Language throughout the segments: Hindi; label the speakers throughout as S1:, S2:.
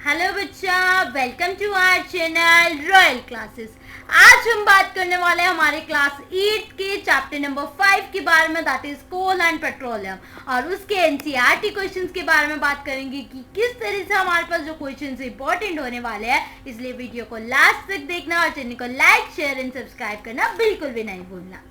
S1: हेलो बच्चा, welcome to our channel Royal Classes. आज हम बात करने वाले हैं हमारे क्लास 8 के चैप्टर नंबर 5 के बारे में, that is coal and petroleum, और उसके एनसीईआरटी क्वेश्चंस के बारे में बात करेंगे कि किस तरह से हमारे पास जो क्वेश्चंस इंपॉर्टेंट होने वाले हैं। इसलिए वीडियो को लास्ट तक देखना और चैनल को लाइक, शेयर एंड सब्सक्राइब करना बिल्कुल भी नहीं भूलना।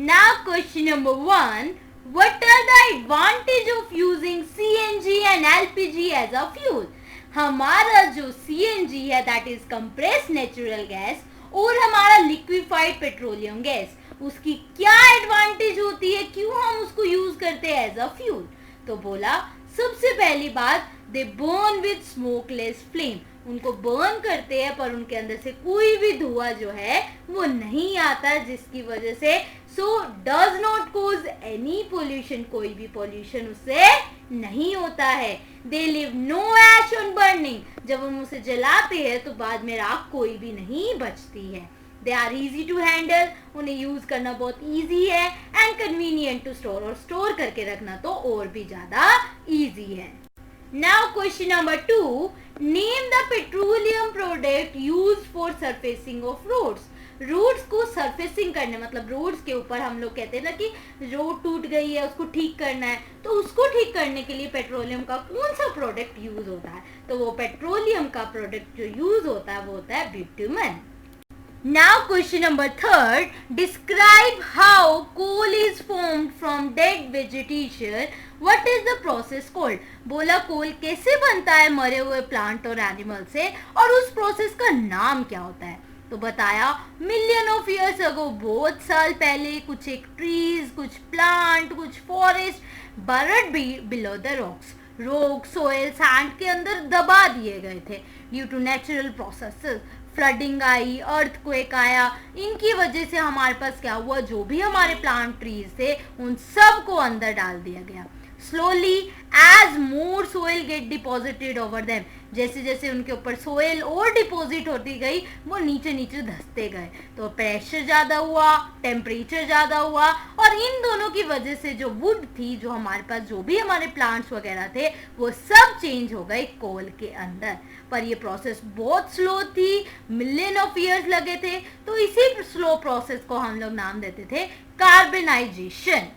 S1: Now question number 1, what are the advantage of using CNG and LPG as a fuel? हमारा जो CNG है that is compress natural gas और हमारा लिक्विफाइड पेट्रोलियम गैस, उसकी क्या एडवांटेज होती है, क्यों हम उसको यूज करते हैं एज अ फ्यूल। तो बोला सबसे पहली बात, दे बर्न विद स्मोकलेस फ्लेम, उनको बर्न करते हैं पर उनके अंदर से कोई भी धुआं जो है वो नहीं आता, जिसकी वजह से so does not cause any pollution, कोई भी पोल्यूशन उससे नहीं होता है। They leave no ash on burning, जब हम उसे जलाते हैं तो बाद में राख कोई भी नहीं बचती है। They are easy to handle, उन्हें यूज करना बहुत इजी है, एंड कन्वीनियंट टू स्टोर, और स्टोर करके रखना तो और भी ज्यादा इजी है। Now question number 2, name the petroleum product used for surfacing of roads. Roads को सरफेसिंग करने, मतलब रोड्स के ऊपर हम लोग कहते हैं ना कि रोड टूट गई है, उसको ठीक करना है, तो उसको ठीक करने के लिए पेट्रोलियम का कौन सा प्रोडक्ट यूज होता है। तो वो पेट्रोलियम का प्रोडक्ट जो यूज होता है वो होता है bitumen. Now question number 3, describe how coal is formed from dead vegetation. What is the process called? बोला कोल कैसे बनता है मरे हुए प्लांट और एनिमल से, और उस प्रोसेस का नाम क्या होता है। तो बताया मिलियन ऑफ ईयर्स अगो, बहुत साल पहले कुछ एक ट्रीज, कुछ प्लांट, कुछ forest buried below the rocks, rock soil sand के अंदर दबा दिए गए थे due to natural processes. Flooding आई, अर्थक्वेक आया, इनकी वजह से हमारे पास क्या हुआ, जो भी हमारे प्लांट ट्रीज थे उन सब को अंदर डाल दिया गया। Slowly as more soil get deposited over them, जैसे जैसे उनके ऊपर सोयल और डिपॉजिट होती गई वो नीचे नीचे धंसते गए, तो प्रेशर ज़्यादा हुआ, टेम्परेचर ज़्यादा हुआ, और इन दोनों की वजह से जो वुड थी, जो हमारे पास जो भी हमारे प्लांट्स वगैरह थे वो सब चेंज हो गए कोल के अंदर। पर ये प्रोसेस बहुत स्लो थी, मिलियन ऑफ ईयर्स लगे थे, तो इसी स्लो प्रोसेस को हम लोग नाम देते थे कार्बनाइजेशन।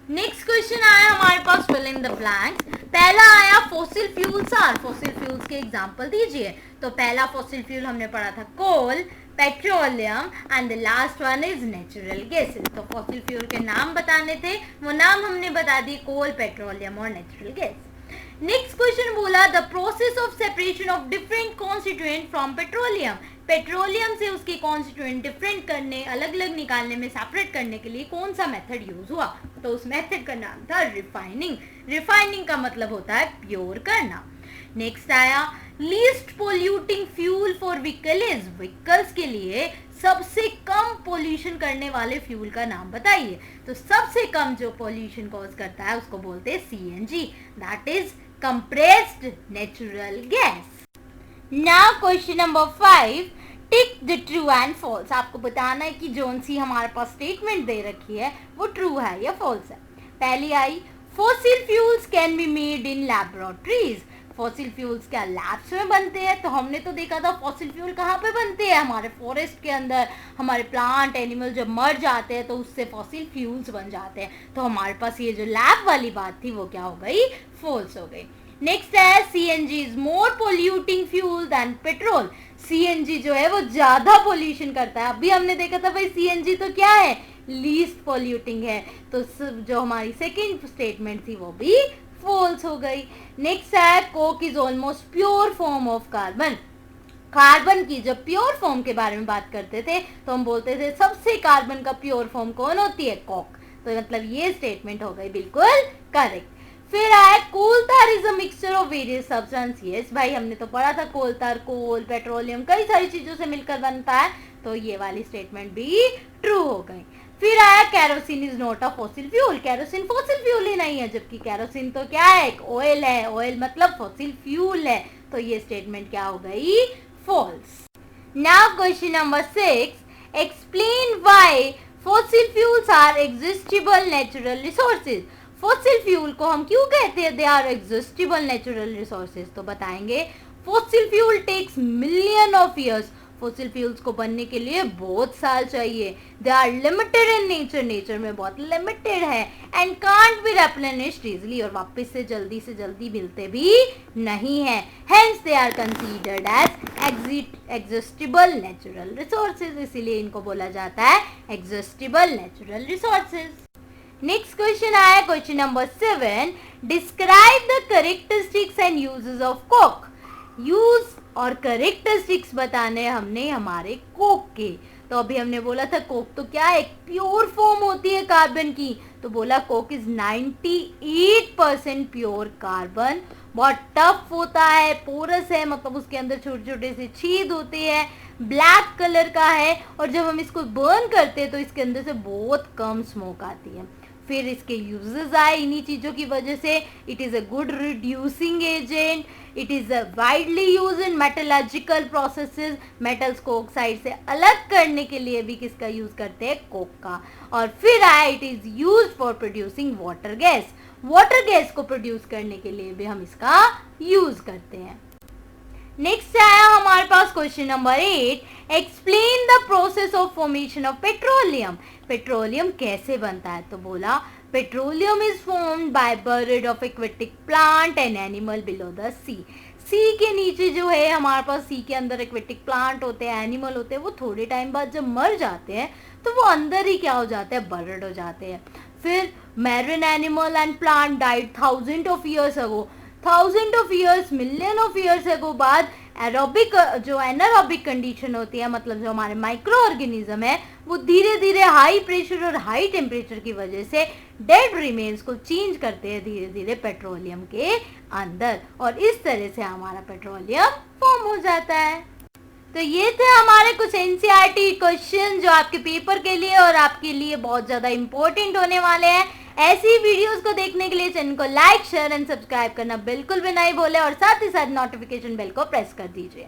S1: नेक्स्ट क्वेश्चन आया हमारे पास, फिल इन द ब्लैंक्स। पहला आया fossil fuels are, fossil fuels के एग्जांपल दीजिए। तो पहला फॉसिल फ्यूल हमने पढ़ा था coal, petroleum, and the last one is natural gases. तो फॉसिल फ्यूल के नाम बताने थे, वो नाम हमने बता दिए, कोल, पेट्रोलियम और नेचुरल गैस। नेक्स्ट क्वेश्चन बोला the process of separation of different constituent from petroleum, petroleum से उसके कॉन्स्टिट्यूएंट डिफरेंट करने, अलग अलग निकालने में, सेपरेट करने के लिए कौन सा मेथड यूज हुआ। तो उस मेथड का नाम था रिफाइनिंग। रिफाइनिंग का मतलब होता है प्योर करना। नेक्स्ट आया least polluting fuel for vehicle is, vehicles के लिए सबसे कम पोल्यूशन करने वाले फ्यूल का नाम बताइए। तो सबसे कम जो पोल्यूशन कॉज करता है उसको बोलते हैं CNG, that is compressed natural gas. Now question number 5, tick the true and false. आपको बताना है कि जोन सी हमारे पास स्टेटमेंट दे रखी है वो ट्रू है या फॉल्स है। पहली आई fossil fuels can be made in laboratories, fossil fuels क्या लैब्स में बनते हैं। तो हमने तो देखा था फॉसिल फ्यूल कहाँ पे बनते हैं, हमारे फॉरेस्ट के अंदर, हमारे प्लांट एनिमल जब मर जाते हैं तो उससे फॉसिल फ्यूल्स बन जाते हैं। तो हमारे पास ये जो लैब वाली बात थी वो क्या हो गई, फॉल्स हो गई। नेक्स्ट है CNG is more polluting fuel than petrol, CNG जो है वो ज्यादा पोल्यूशन करता है। अभी हमने देखा था भाई CNG तो क्या है, लीस्ट पोल्यूटिंग है, तो जो हमारी सेकेंड स्टेटमेंट थी वो भी फॉल्स हो गई। नेक्स्ट है Coke is almost pure form of carbon, carbon की जब प्योर फॉर्म के बारे में बात करते थे तो हम बोलते थे सबसे कार्बन का प्योर फॉर्म कौन होती है, कोक। तो मतलब ये स्टेटमेंट हो गई बिल्कुल करेक्ट। फिर आया कोल तार is a mixture of various substance, yes भाई हमने तो पढ़ा था कोल तार कोल, पेट्रोलियम, कई सारी चीजों से मिलकर बनता है, तो ये वाली स्टेटमेंट भी ट्रू हो गई। फिर आया kerosene is not a fossil fuel, kerosene fossil fuel ही नहीं है, जबकि कैरोसिन तो क्या है, एक ऑयल है, ऑयल मतलब फॉसिल फ्यूल है, तो ये स्टेटमेंट क्या हो गई, false. Now question number 6, explain why fossil fuels are exhaustible natural resources, fossil fuel को हम क्यों कहते हैं they are exhaustible natural resources. तो बताएंगे fossil fuel takes million of years, fossil fuels को बनने के लिए बहुत साल चाहिए। They are limited in nature, nature में बहुत लिमिटेड है, and can't be replenished easily, और वापस से जल्दी मिलते भी नहीं है। Hence they are considered as exhaustible natural resources, इसीलिए इनको बोला जाता है exhaustible natural resources. Next question आया question number 7, describe the characteristics and uses of coke. Use और कैरेक्टरिस्टिक्स बताने हमने हमारे कोक के। तो अभी हमने बोला था कोक तो क्या एक प्योर फॉर्म होती है कार्बन की, तो बोला कोक इज 98% प्योर कार्बन। बहुत टफ होता है, पोरस है, मतलब उसके अंदर छोटे छोटे से छेद होते हैं, ब्लैक कलर का है, और जब हम इसको बर्न करते हैं तो इसके अंदर से बहुत कम स्मोक आती है। फिर इसके यूजेस आए इन्हीं चीज़ों की वजह से। It is a good reducing agent, it is widely use in metallurgical processes, metals को ऑक्साइड से अलग करने के लिए भी किसका यूज करते हैं, कोक का। और फिर आया it is use for producing water gas, water gas को प्रोड्यूस करने के लिए भी हम इसका यूज करते हैं। नेक्स्ट आया हमारे पास question number 8, explain the process of formation of petroleum. Petroleum कैसे बनता है, तो बोला petroleum is formed by burial of aquatic plant and animal below the sea. Sea के नीचे जो है हमारे पास, सी के अंदर एक्वेटिक प्लांट होते हैं, एनिमल होते हैं, वो थोड़े टाइम बाद जब मर जाते हैं तो वो अंदर ही क्या हो जाते हैं, बर्ड हो जाते हैं। फिर marine animal and plant died thousand of years ago, thousand of years, million of years ago बाद एरोबिक जो एनारोबिक कंडीशन होती है, मतलब जो हमारे माइक्रो ऑर्गेनिज्म है, वो धीरे धीरे हाई प्रेशर और हाई टेम्परेचर की वजह से डेड रिमेन्स को चेंज करते हैं धीरे धीरे पेट्रोलियम के अंदर, और इस तरह से हमारा पेट्रोलियम फॉर्म हो जाता है। तो ये थे हमारे कुछ एनसीईआरटी क्वेश्चन जो आपके पेपर के लिए और आपके लिए बहुत ज़्यादा इंपॉर्टेंट होने वाले हैं। ऐसी वीडियोस को देखने के लिए चैनल को लाइक, शेयर एंड सब्सक्राइब करना बिल्कुल भी नहीं भूलें, और साथ ही साथ नोटिफिकेशन बेल को प्रेस कर दीजिए।